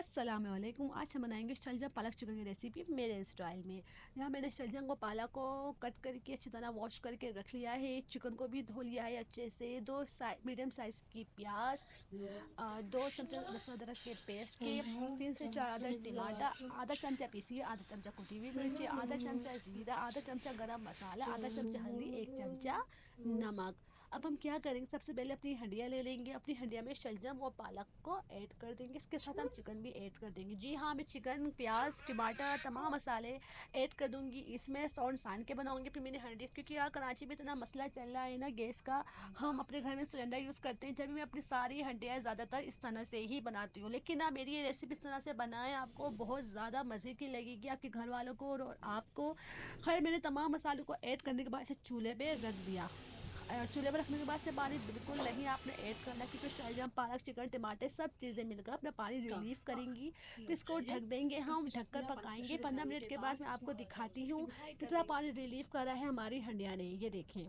अस्सलाम वालेकुम। आज हम बनाएंगे शलजम पालक चिकन की रेसिपी मेरे स्टाइल में। यहाँ मैंने शलजम को पालक को कट करके अच्छी तरह वॉश करके रख लिया है। चिकन को भी धो लिया है अच्छे से। मीडियम साइज की प्याज, 2 चमचे लहसुन अदरक के पेस्ट के, 3 से 4 अदर टमाटर, आधा चमचा पीसी आधा चमचा कुटी हुई मिर्ची, आधा चमचा जीरा, आधा चमचा गरम मसाला, आधा चमचा हल्दी, 1 चमचा नमक। अब हम क्या करेंगे, सबसे पहले अपनी हंडिया ले लेंगे। अपनी हंडिया में शलजम व पालक को ऐड कर देंगे। इसके साथ हम चिकन भी ऐड कर देंगे। जी हाँ, मैं चिकन, प्याज, टमाटर, तमाम मसाले ऐड कर दूंगी। इसमें सौंड सान के बनाऊंगी फिर मैंने हंडी, क्योंकि यार कराची में इतना मसला चल रहा है ना गैस का। हम अपने घर में सिलेंडर यूज़ करते हैं। जब मैं अपनी सारी हंडियाँ ज़्यादातर इस तरह से ही बनाती हूँ, लेकिन ना मेरी ये रेसिपी इस तरह से बनाएं, आपको बहुत ज़्यादा मज़े की लगेगी, आपके घर वालों को और आपको। खैर, मैंने तमाम मसालों को ऐड करने के बाद इसे चूल्हे पे रख दिया। चूल्हे पर रखने के बाद से पानी बिल्कुल नहीं आपने ऐड करना, क्योंकि शलजम, पालक, चिकन, टमाटर सब चीज़ें मिलकर अपना पानी रिलीव करेंगी। फिर इसको ढक देंगे, हम ढककर पकाएंगे। 15 मिनट के बाद मैं आपको दिखाती हूँ कितना पानी रिलीव करा है हमारी हंडिया ने। ये देखें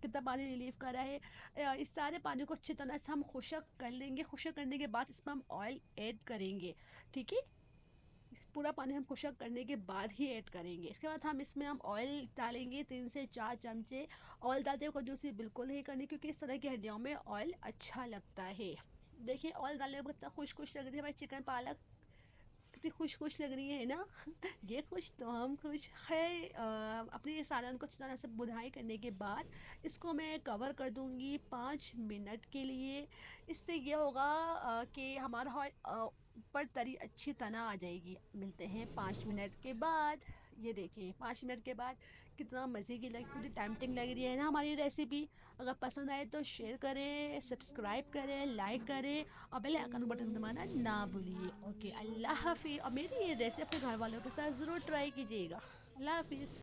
कितना पानी रिलीव करा है। इस सारे पानी को अच्छी तरह से हम खुशक कर लेंगे। खुशक करने के बाद इसमें हम ऑयल ऐड करेंगे। ठीक है, इस पूरा पानी हम खुशक करने के बाद ही ऐड करेंगे। इसके बाद हम ऑयल डालेंगे, 3 से 4 चमचे। ऑयल डालते हुए कंजूसी बिल्कुल नहीं करनी, क्योंकि इस तरह की हड्डियों में ऑयल अच्छा लगता है। देखिए, ऑयल डालने के बाद कितना खुश खुश लग रही है हमारी चिकन पालक, कितनी खुश खुश लग रही है ना। ये खुश तो हम खुश है। अपने सालन को अच्छी तरह से बुनाई करने के बाद इसको मैं कवर कर दूंगी 5 मिनट के लिए। इससे ये होगा कि हमारा ऊपर तरी अच्छी तरह आ जाएगी। मिलते हैं 5 मिनट के बाद। ये देखिए 5 मिनट के बाद कितना मज़े की लग, कितनी टाइमटिंग लग रही है ना हमारी रेसिपी। अगर पसंद आए तो शेयर करें, सब्सक्राइब करें, लाइक करें और बेल आइकन बटन दबाना ना भूलिए। ओके, अल्लाह हाफिज़। और मेरी ये रेसिपी अपने घर वालों के साथ ज़रूर ट्राई कीजिएगा। अल्लाह हाफिज़।